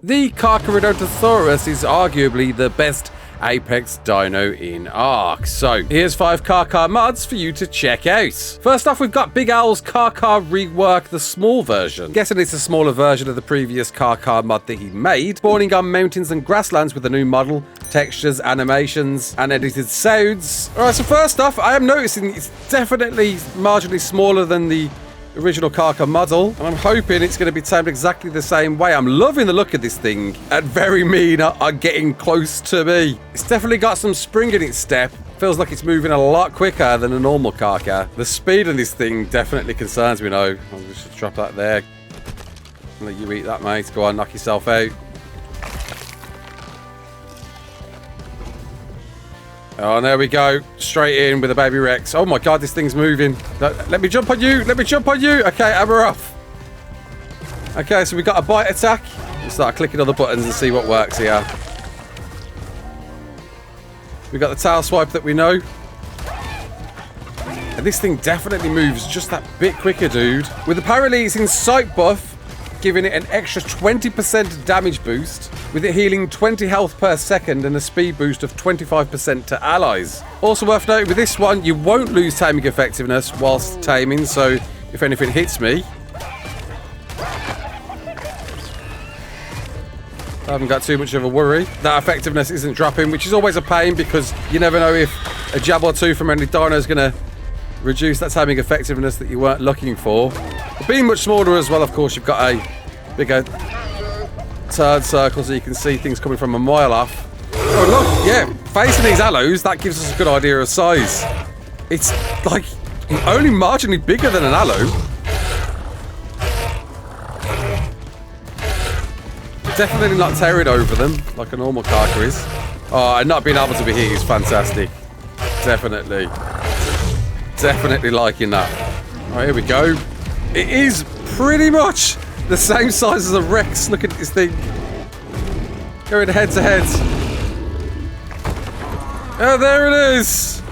the Carcharodontosaurus is arguably the best Apex Dino in ARK. So here's 5 Carcha mods for you to check out. First off, we've got Big Owl's Carcha rework, the small version. Guessing it's a smaller version of the previous Carcha mod that he made, spawning on mountains and grasslands with a new model, textures, animations, and edited sounds. Alright, so first off, I am noticing it's definitely marginally smaller than the original Carcha model, and I'm hoping it's going to be tamed exactly the same way. I'm loving the look of this thing, and very mean are getting close to me. It's definitely got some spring in its step. Feels like it's moving a lot quicker than a normal Carcha. The speed of this thing definitely concerns me though. I'll just drop that there. I'll let you eat that, mate. Go on, knock yourself out. Oh, there we go. Straight in with a baby Rex. Oh my god, this thing's moving. Let me jump on you. Let me jump on you. Okay, and we're off. Okay, so we got a bite attack. We'll start clicking on the buttons and see what works here. We got the tail swipe that we know. And this thing definitely moves just that bit quicker, dude. With the paralyzing sight buff, giving it an extra 20% damage boost, with it healing 20 health per second and a speed boost of 25% to allies. Also worth noting with this one, you won't lose taming effectiveness whilst taming, so if anything hits me, I haven't got too much of a worry. That effectiveness isn't dropping, which is always a pain because you never know if a jab or two from any dino is going to reduce that taming effectiveness that you weren't looking for. But being much smaller as well, of course, you've got a bigger turn circle so you can see things coming from a mile off. Oh look, yeah, facing these allos, that gives us a good idea of size. It's like only marginally bigger than an allo. Definitely not tearing over them like a normal Carcha is. Oh, and not being able to be hit is fantastic. Definitely liking that. All right, here we go. It is pretty much the same size as a Rex. Look at this thing. Going head to head. Oh, there it is.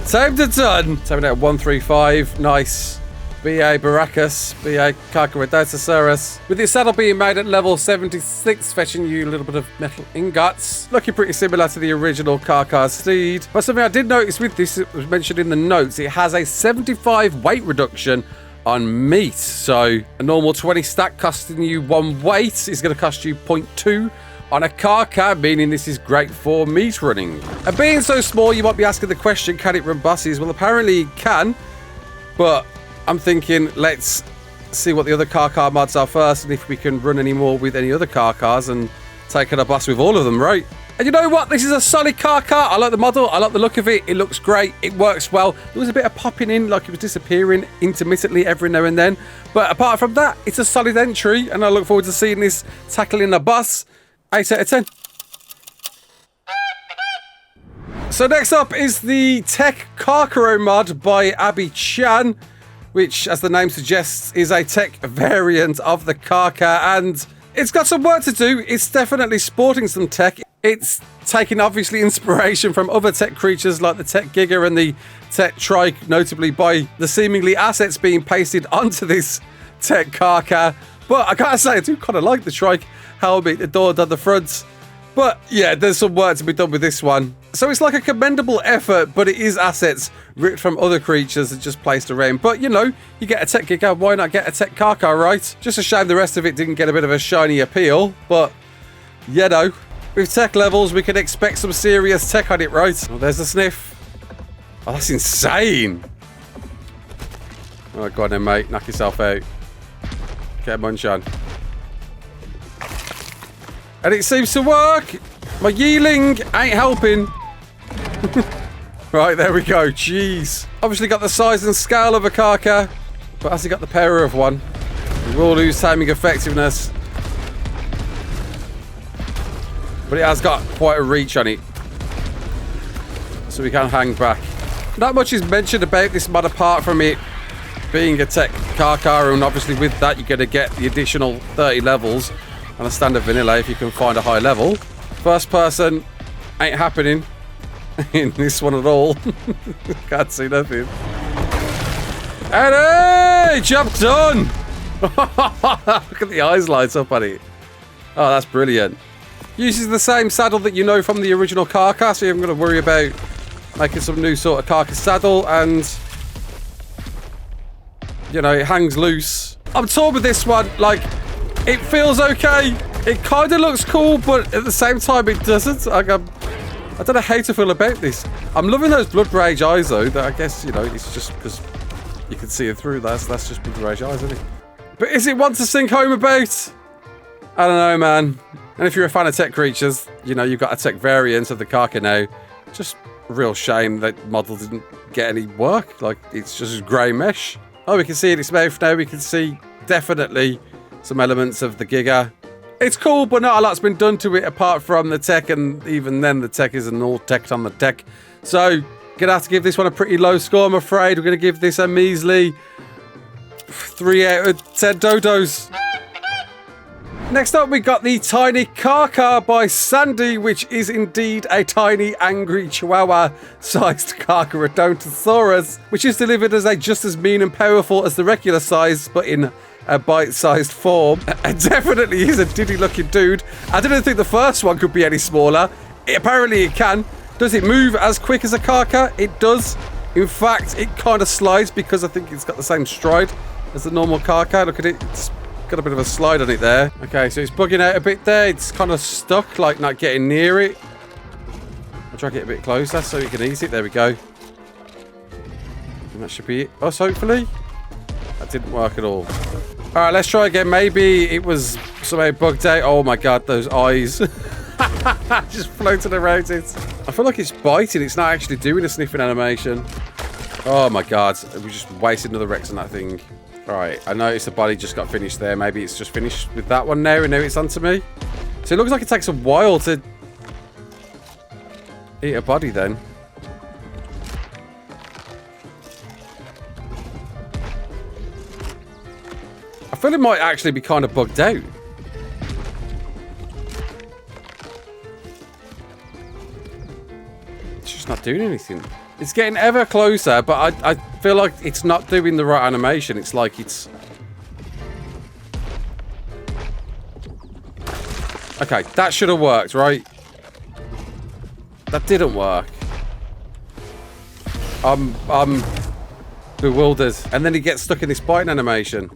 Tamed and done. Tamed out 135. Nice. BA Baracus, BA Carcharodontosaurus. With your saddle being made at level 76, fetching you a little bit of metal ingots. Looking pretty similar to the original Carcha steed. But something I did notice with this, it was mentioned in the notes, it has a 75 weight reduction on meat. So a normal 20 stack costing you 1 weight is going to cost you 0.2 on a Carcha, meaning this is great for meat running. And being so small, you might be asking the question, can it run buses? Well, apparently it can, but I'm thinking, let's see what the other Carcha mods are first, and if we can run any more with any other Carchas and take on a bus with all of them, right? And you know what? This is a solid Carcha. I like the model. I like the look of it. It looks great. It works well. There was a bit of popping in, like it was disappearing intermittently every now and then. But apart from that, it's a solid entry, and I look forward to seeing this tackling a bus. 8 out of 10. So next up is the Tech Carcharo mod by Abby Chan, which, as the name suggests, is a tech variant of the Carcha, and it's got some work to do. It's definitely sporting some tech. It's taking, obviously, inspiration from other tech creatures like the Tech Giga and the Tech Trike, notably by the seemingly assets being pasted onto this Tech Carcha. But I gotta say, I do kind of like the Trike helmet, the door on the front. But yeah, there's some work to be done with this one. So it's like a commendable effort, but it is assets ripped from other creatures and just placed around. But you know, you get a Tech Giga, why not get a Tech Carcha, right? Just a shame the rest of it didn't get a bit of a shiny appeal. But, you know, with tech levels, we can expect some serious tech on it, right? Oh, there's the sniff. Oh, that's insane. Oh, go on then, mate. Knock yourself out. Get a munch on. And it seems to work. My yearling ain't helping. Right, there we go. Jeez. Obviously got the size and scale of a Carcha, but has he got the power of one? We will lose timing effectiveness. But it has got quite a reach on it, so we can hang back. Not much is mentioned about this mod apart from it being a Tech Carcha, and obviously with that you're going to get the additional 30 levels on a standard vanilla if you can find a high level. First person ain't happening in this one at all. Can't see nothing. And hey, job done. Look at the eyes lights up on it. Oh, that's brilliant. Uses the same saddle that you know from the original Carcha, so you haven't got to worry about making some new sort of carcass saddle, and you know, it hangs loose. I'm torn with this one. Like, it feels okay. It kind of looks cool, but at the same time, it doesn't. Like, I don't know how to feel about this. I'm loving those Blood Rage eyes, though. That I guess, you know, it's just because you can see it through. That's just Blood Rage eyes, isn't it? But is it one to sing home about? I don't know, man. And if you're a fan of tech creatures, you know, you've got a tech variant of the Carcha now. Just a real shame that model didn't get any work. Like, it's just grey mesh. Oh, we can see in its mouth now. We can see definitely some elements of the Giga. It's cool, but not a lot's been done to it apart from the tech, and even then the tech isn't all teched on the tech. So, gonna have to give this one a pretty low score, I'm afraid. We're gonna give this a measly 3 out of 10 dodos. Next up, we got the Tiny Carcha by Sandy, which is indeed a tiny, angry chihuahua-sized Carcharodontosaurus, which is delivered as a just as mean and powerful as the regular size, but in a bite-sized form. It definitely is a diddy-looking dude. I didn't think the first one could be any smaller. Apparently it can. Does it move as quick as a Carcha? It does. In fact, it kind of slides because I think it's got the same stride as the normal Carcha. Look at it. It's got a bit of a slide on it there. Okay, so it's bugging out a bit there. It's kind of stuck, like not getting near it. I'll drag it a bit closer so you can ease it. There we go. And that should be us, hopefully. That didn't work at all. All right, let's try again. Maybe it was somehow bugged out. Oh my god, those eyes. Just floating around it. I feel like it's biting. It's not actually doing a sniffing animation. Oh my god. We just wasted another Rex on that thing. Alright, I noticed the body just got finished there. Maybe it's just finished with that one now, and now it's onto me. So it looks like it takes a while to eat a body then. I feel it might actually be kind of bugged out. It's just not doing anything. It's getting ever closer, but I feel like it's not doing the right animation. It's like it's... Okay, that should have worked, right? That didn't work. I'm bewildered. And then he gets stuck in this biting animation.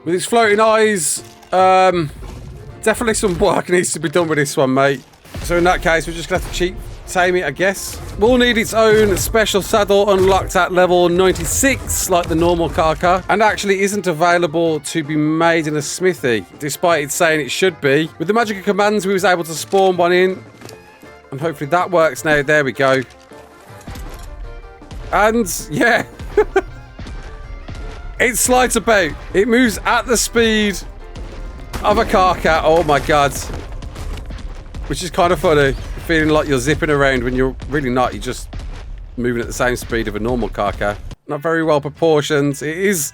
With his floating eyes, definitely some work needs to be done with this one, mate. So in that case, we're just going to have to cheat tame it, I guess. Will need its own special saddle unlocked at level 96, like the normal Carcha, and actually isn't available to be made in a smithy, despite it saying it should be. With the magic of commands, we was able to spawn one in, and hopefully that works now. There we go. And, yeah. It slides about. It moves at the speed of a Carcha. Oh my god. Which is kind of funny. Feeling like you're zipping around when you're really not. You're just moving at the same speed of a normal Carcha. Not very well proportioned. It is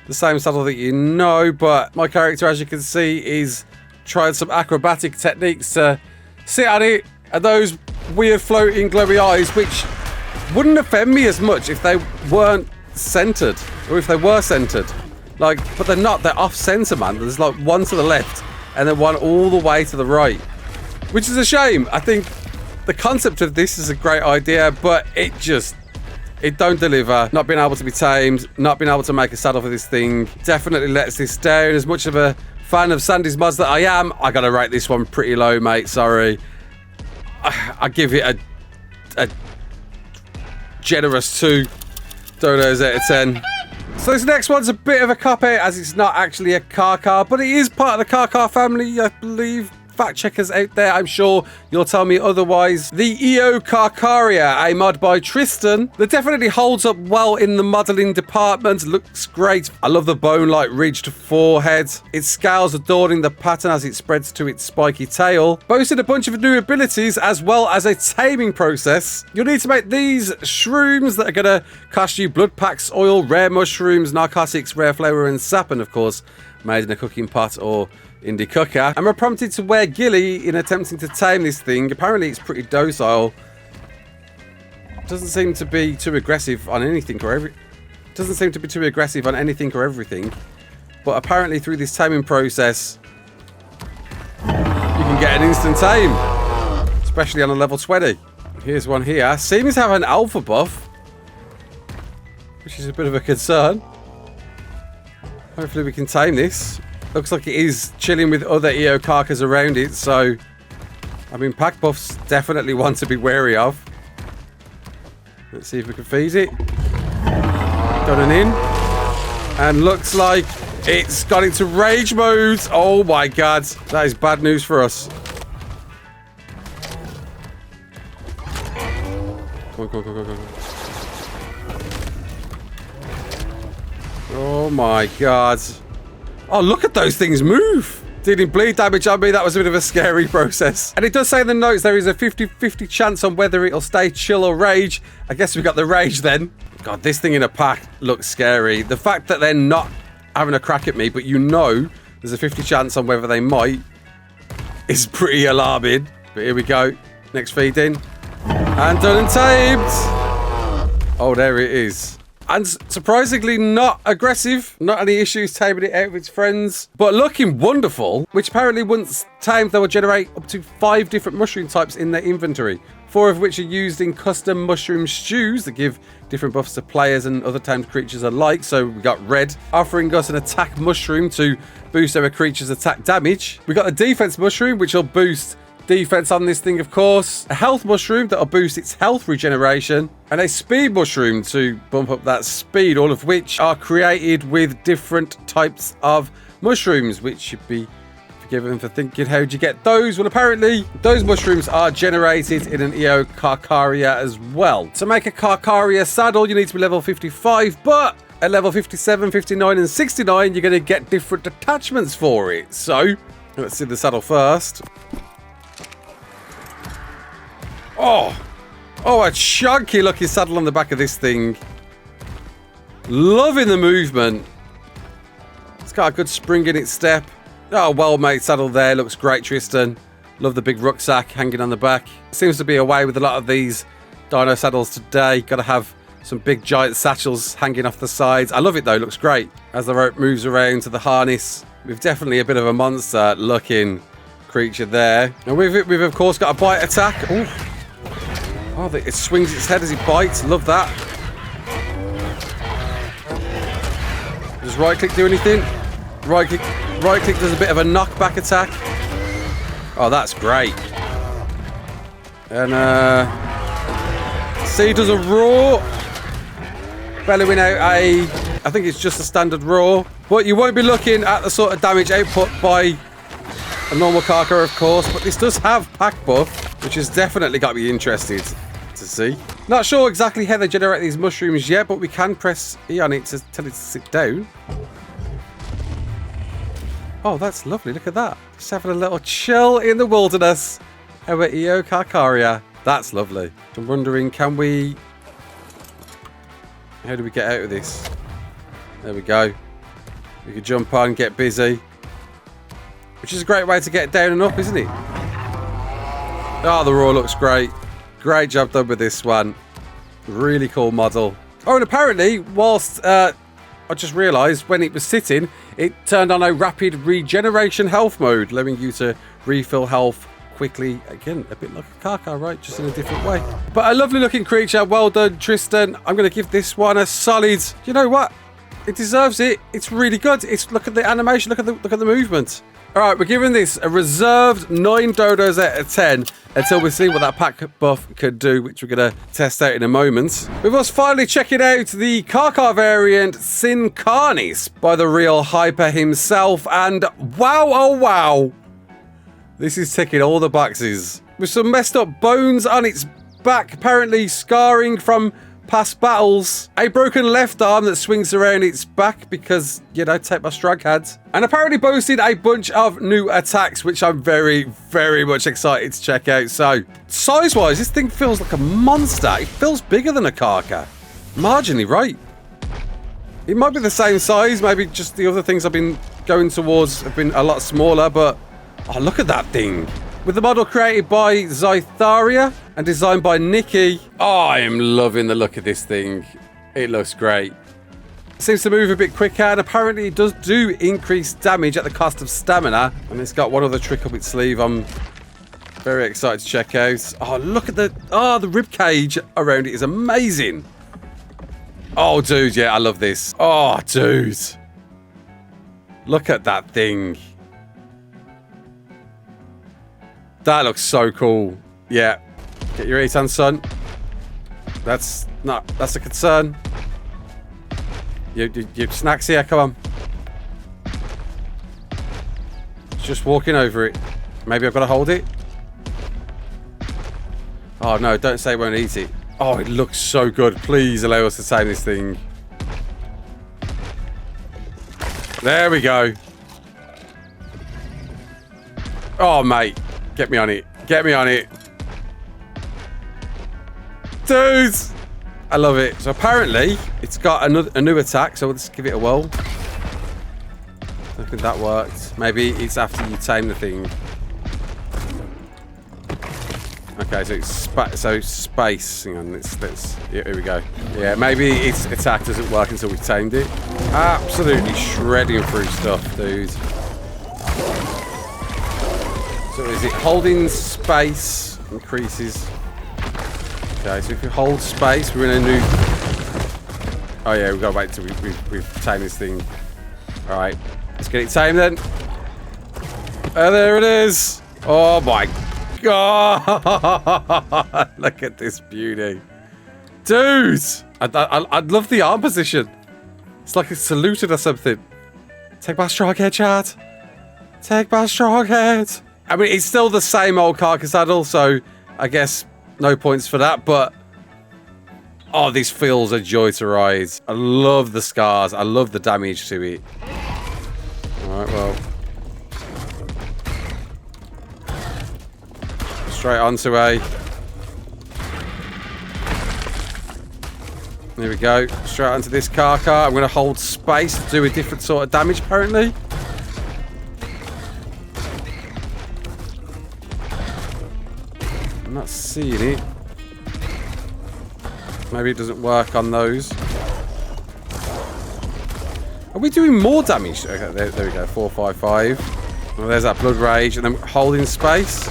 the same saddle that you know, but my character, as you can see, is trying some acrobatic techniques to sit on it, and those weird floating glowy eyes, which wouldn't offend me as much if they weren't centered, or if they were centered. Like, but they're not. They're off center, man. There's like one to the left and then one all the way to the right. Which is a shame. I think the concept of this is a great idea, but it don't deliver. Not being able to be tamed, not being able to make a saddle for this thing definitely lets this down. As much of a fan of Sandy's mods that I am, I gotta rate this one pretty low, mate. Sorry. I give it a generous 2 dodos out of 10. So this next one's a bit of a cop-out, as it's not actually a Carcha, but it is part of the Carcha family, I believe. Fact checkers out there, I'm sure you'll tell me otherwise. The EO Carcharia, a mod by Tristan, that definitely holds up well in the modelling department. Looks great. I love the bone-like ridged forehead. Its scales adorning the pattern as it spreads to its spiky tail. Boasted a bunch of new abilities as well as a taming process. You'll need to make these shrooms that are going to cost you blood packs, oil, rare mushrooms, narcotics, rare flour and sap, and of course made in a cooking pot or indie cooker. And we're prompted to wear ghillie in attempting to tame this thing. Apparently it's pretty docile. Doesn't seem to be too aggressive on anything or everything. But apparently through this taming process, can get an instant tame, especially on a level 20. Here's one here. Seems to have an alpha buff, which is a bit of a concern. Hopefully we can tame this. Looks like it is chilling with other EO Carchas around it, so I mean, pack buffs definitely one to be wary of. Let's see if we can feed it. Done and in. And looks like it's got into rage mode. Oh my god. That is bad news for us. Come on. Oh my god. Oh, look at those things move. Dealing bleed damage on me, that was a bit of a scary process. And it does say in the notes there is a 50-50 chance on whether it'll stay chill or rage. I guess we got the rage then. God, this thing in a pack looks scary. The fact that they're not having a crack at me, but you know there's a 50 chance on whether they might, is pretty alarming. But here we go. Next feed in. And done and tamed. Oh, there it is. And surprisingly not aggressive. Not any issues taming it out with its friends. But looking wonderful, which apparently once tamed, they will generate up to 5 different mushroom types in their inventory. 4 of which are used in custom mushroom stews that give different buffs to players and other tamed creatures alike. So we got red, offering us an attack mushroom to boost our creature's attack damage. We got a defense mushroom, which will boost defense on this thing, of course. A health mushroom that'll boost its health regeneration. And a speed mushroom to bump up that speed, all of which are created with different types of mushrooms, which should be forgiven for thinking, how'd you get those? Well, apparently those mushrooms are generated in an EO Carcharia as well. To make a Carcharia saddle, you need to be level 55, but at level 57, 59 and 69, you're going to get different attachments for it. So let's see the saddle first. Oh, a chunky looking saddle on the back of this thing. Loving the movement. It's got a good spring in its step. Oh, well-made saddle there. Looks great, Tristan. Love the big rucksack hanging on the back. Seems to be a way with a lot of these dino saddles today. Got to have some big giant satchels hanging off the sides. I love it though. Looks great. As the rope moves around to the harness, we've definitely a bit of a monster looking creature there. And with it, we've of course got a bite attack. Ooh. Oh, it swings its head as it bites. Love that. Does right click do anything? Right click does a bit of a knockback attack. Oh, that's great. And C does a roar, bellowing out I think it's just a standard roar. But you won't be looking at the sort of damage output by a normal Carcha, of course. But this does have pack buff, which has definitely got me interested to see. Not sure exactly how they generate these mushrooms yet, but we can press E on it to tell it to sit down. Oh, that's lovely. Look at that. Just having a little chill in the wilderness. Our EO Carcharia. That's lovely. I'm wondering, can we... How do we get out of this? There we go. We can jump on, get busy. Which is a great way to get down and up, isn't it? Oh, the roar looks great. Great job done with this one. Really cool model. Oh, and apparently, whilst... I just realised when it was sitting, it turned on a rapid regeneration health mode, allowing you to refill health quickly. Again, a bit like a Carcha, right? Just in a different way. But a lovely looking creature. Well done, Tristan. I'm going to give this one a solid... You know what? It deserves it. It's really good. Look at the animation. Look at the movement. All right, we're giving this a reserved 9 dodos out of 10 until we see what that pack buff could do, which we're going to test out in a moment. With us finally checking out the Carcha variant Synn'Karnis by the real Hyper himself. And wow, oh wow. This is ticking all the boxes. With some messed up bones on its back, apparently scarring from past battles. A broken left arm that swings around its back because, you know, take my strike had. And apparently boasted a bunch of new attacks, which I'm very, very much excited to check out. So, size-wise, this thing feels like a monster. It feels bigger than a Carcha. Marginally, right? It might be the same size. Maybe just the other things I've been going towards have been a lot smaller, but oh, look at that thing. With the model created by Zytharia and designed by Nikki. Oh, I am loving the look of this thing. It looks great. Seems to move a bit quicker, and apparently it does do increased damage at the cost of stamina. And it's got one other trick up its sleeve I'm very excited to check out. Oh, look at the rib cage around it is amazing. Oh, dude, yeah, I love this. Oh, dude. Look at that thing. That looks so cool. Yeah. Get your 8 on, son. That's a concern. You snacks here, come on. Just walking over it. Maybe I've got to hold it. Oh no, don't say it won't eat it. Oh, it looks so good. Please allow us to tame this thing. There we go. Oh, mate. Get me on it. Get me on it. Dude! I love it. So apparently, it's got a new attack, so let's give it a whirl. I think that worked. Maybe it's after you tame the thing. Okay, so it's space. Hang on, yeah, here we go. Yeah, maybe its attack doesn't work until we've tamed it. Absolutely shredding through stuff, dude. So is it holding space increases? Okay, so if you hold space, we're in a new... Oh yeah, we've got to wait until we've tamed this thing. Alright, let's get it tamed then. Oh, there it is. Oh my God. Look at this beauty. Dude! I'd love the arm position. It's like it's saluted or something. Take my strong head, Chad. Take my strong head. I mean, it's still the same old Carcha saddle, so I guess no points for that, but oh, this feels a joy to ride. I love the scars. I love the damage to it. Alright, well. Straight onto A. There we go. Straight onto this Carcha. I'm going to hold space to do a different sort of damage, apparently. I'm not seeing it. Maybe it doesn't work on those. Are we doing more damage? Okay, there we go. 455. Well, there's that blood rage, and then holding space.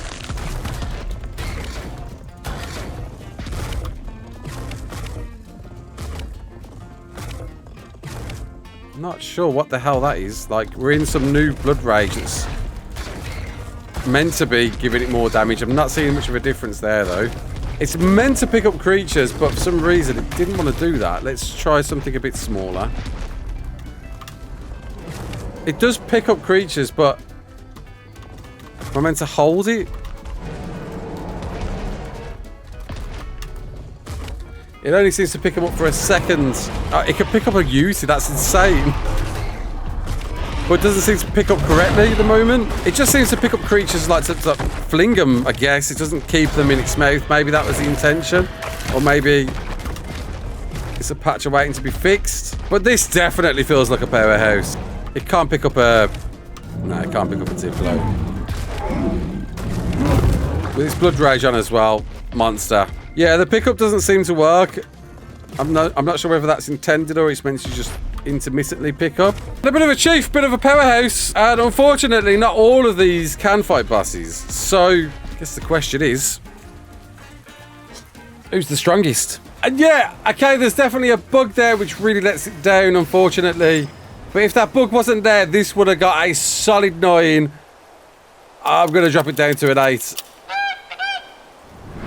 I'm not sure what the hell that is. Like, we're in some new blood rage that's meant to be giving it more damage. I'm not seeing much of a difference there, though. It's meant to pick up creatures, but for some reason it didn't want to do that. Let's try something a bit smaller. It does pick up creatures, but am I meant to hold it? It only seems to pick them up for a second. It can pick up a Yeti, that's insane. But it doesn't seem to pick up correctly at the moment. It just seems to pick up creatures like to fling them, I guess. It doesn't keep them in its mouth. Maybe that was the intention. Or maybe it's a patch waiting to be fixed. But this definitely feels like a powerhouse. It can't pick up a... No, it can't pick up a Tiflo. With its blood rage on as well. Monster. Yeah, the pickup doesn't seem to work. I'm not sure whether that's intended or it's meant to just intermittently pick up. A bit of a chief, bit of a powerhouse, and unfortunately not all of these can fight bosses. So I guess the question is, who's the strongest? And yeah, okay, there's definitely a bug there which really lets it down, unfortunately. But if that bug wasn't there, this would have got a solid 9. I'm going to drop it down to an 8.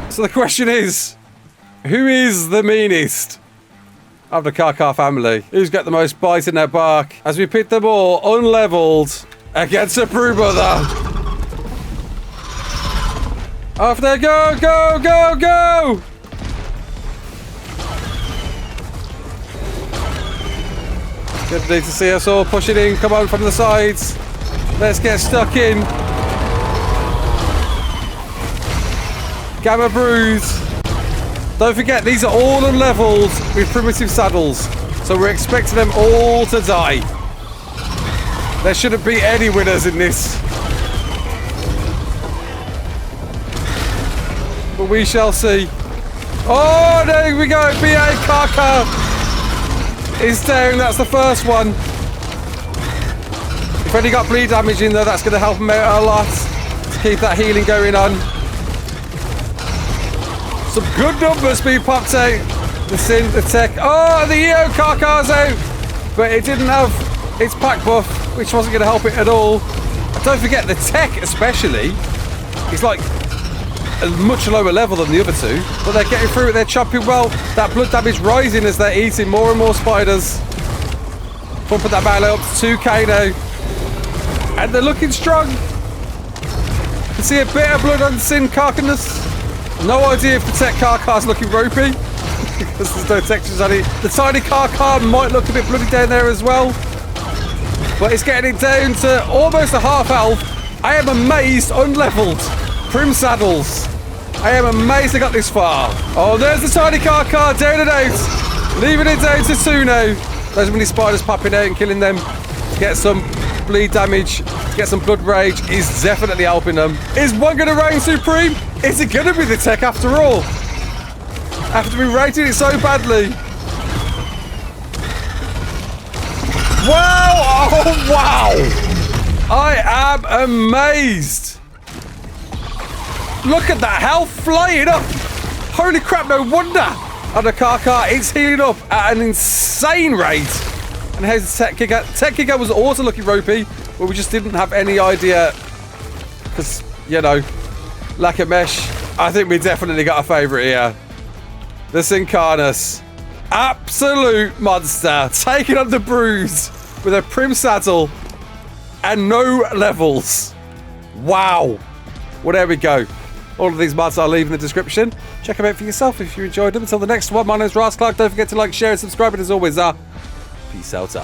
So the question is, who is the meanest of the Carcha family? Who's got the most bite in their bark? As we pit them all unleveled against a brood mother. Off they go, go, go, go! Good need to see us all pushing in. Come on from the sides. Let's get stuck in. Gamma Brews. Don't forget, these are all unleveled with primitive saddles. So we're expecting them all to die. There shouldn't be any winners in this. But we shall see. Oh, there we go. BA Carcha. is down. That's the first one. If only got bleed damage in there, that's going to help him out a lot. To keep that healing going on. Some good numbers being popped out. The Syn, the tech. Oh, the EO Carcha's out. But it didn't have its pack buff, which wasn't going to help it at all. And don't forget, the tech especially is like a much lower level than the other two. But they're getting through it, they're chopping well. That blood damage rising as they're eating more and more spiders. Pumping that battle up to 2k now. And they're looking strong. You can see a bit of blood on Synn'Karnis. No idea if the tech Carcha's looking ropey. Because there's no textures on it. The tiny Carcha might look a bit bloody down there as well. But it's getting it down to almost a half health. I am amazed, unleveled. Prim saddles. I am amazed I got this far. Oh, there's the tiny Carcha down and out. Leaving it down to 2 now. Those many spiders popping out and killing them. Get some bleed damage. Get some blood rage is definitely helping them. Is one going to reign supreme? Is it going to be the tech after all? After we rated it so badly. Wow! Oh, wow! I am amazed. Look at that health flying up. Holy crap, no wonder. And the Carcha, it's healing up at an insane rate. And here's the tech kicker. Tech kicker was also looking ropey, but we just didn't have any idea. Because, you know, lack of mesh. I think we definitely got a favourite here. The Synn'Karnis. Absolute monster. Taking on the bruise with a prim saddle and no levels. Wow. Well, there we go. All of these mods I'll leave in the description. Check them out for yourself if you enjoyed them. Until the next one, my name's Raasclark. Don't forget to like, share, and subscribe. And as always, peace out.